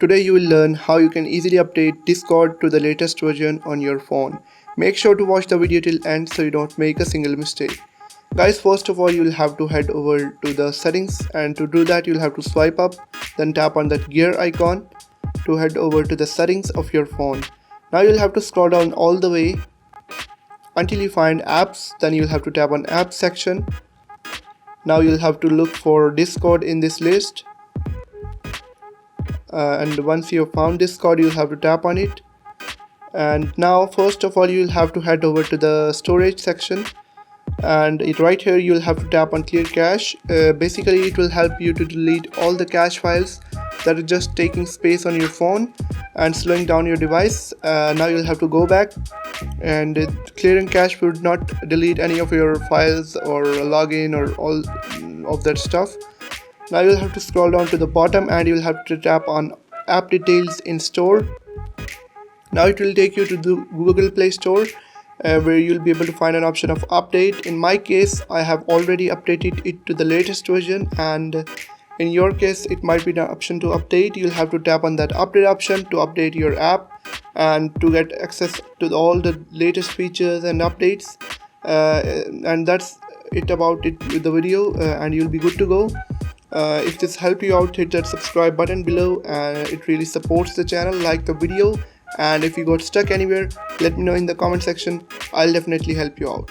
Today you will learn how you can easily update Discord to the latest version on your phone. Make sure to watch the video till end so you don't make a single mistake. Guys, first of all you'll have to head over to the settings, and to do that you'll have to swipe up, then tap on that gear icon to head over to the settings of your phone. Now you'll have to scroll down all the way until you find apps, then you'll have to tap on apps section. Now you'll have to look for Discord in this list. And once you have found Discord you'll have to tap on it. And now first of all you'll have to head over to the storage section, and right here you'll have to tap on clear cache. Basically it will help you to delete all the cache files that are just taking space on your phone and slowing down your device. Now you'll have to go back, and clearing cache would not delete any of your files or login or all of that stuff. Now you'll have to scroll down to the bottom and you'll have to tap on app details in store. Now it will take you to the Google Play Store, where you'll be able to find an option of update. In my case I have already updated it to the latest version, and in your case it might be the option to update. You'll have to tap on that update option to update your app and to get access to all the latest features and updates. And that's it about it with the video, and you'll be good to go. If this helped you out, hit that subscribe button below, it really supports the channel. Like the video, and if you got stuck anywhere let me know in the comment section. I'll definitely help you out.